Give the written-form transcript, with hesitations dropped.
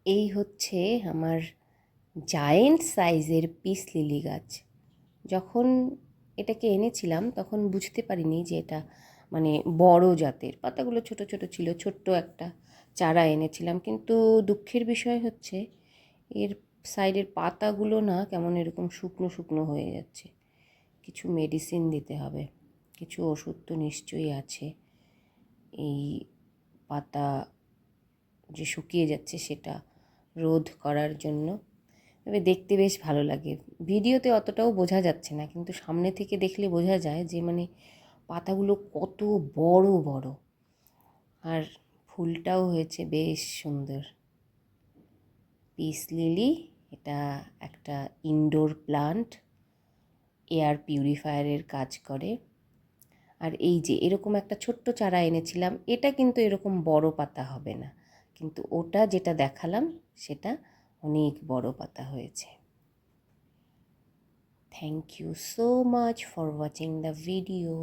এই হচ্ছে আমার জায়েন্ট সাইজের পিস লিলি গাছ। যখন এটাকে এনেছিলাম তখন বুঝতে পারিনি যে এটা মানে বড় জাতের। পাতাগুলো ছোট ছোট ছিল, ছোট্ট একটা চারা এনেছিলাম। কিন্তু দুঃখের বিষয় হচ্ছে এর সাইডের পাতাগুলো না কেমন এরকম শুকনো শুকনো হয়ে যাচ্ছে। কিছু মেডিসিন দিতে হবে, কিছু ওষুধ তো নিশ্চয়ই আছে এই পাতা যে শুকিয়ে যাচ্ছে সেটা রোধ করার জন্য। তবে দেখতে বেশ ভালো লাগে। ভিডিওতে অতটাও বোঝা যাচ্ছে না, কিন্তু সামনে থেকে দেখলে বোঝা যায় যে মানে পাতাগুলো কত বড় বড়, আর ফুলটাও হয়েছে বেশ সুন্দর। পিস লিলি এটা একটা ইনডোর প্লান্ট, এয়ার পিউরিফায়ারের কাজ করে। আর এই যে এরকম একটা ছোট্ট চারা এনেছিলাম, এটা কিন্তু এরকম বড় পাতা হবে না, কিন্তু ওটা যেটা দেখালাম সেটা অনেক বড় পাতা হয়েছে। Thank you so much for watching the video.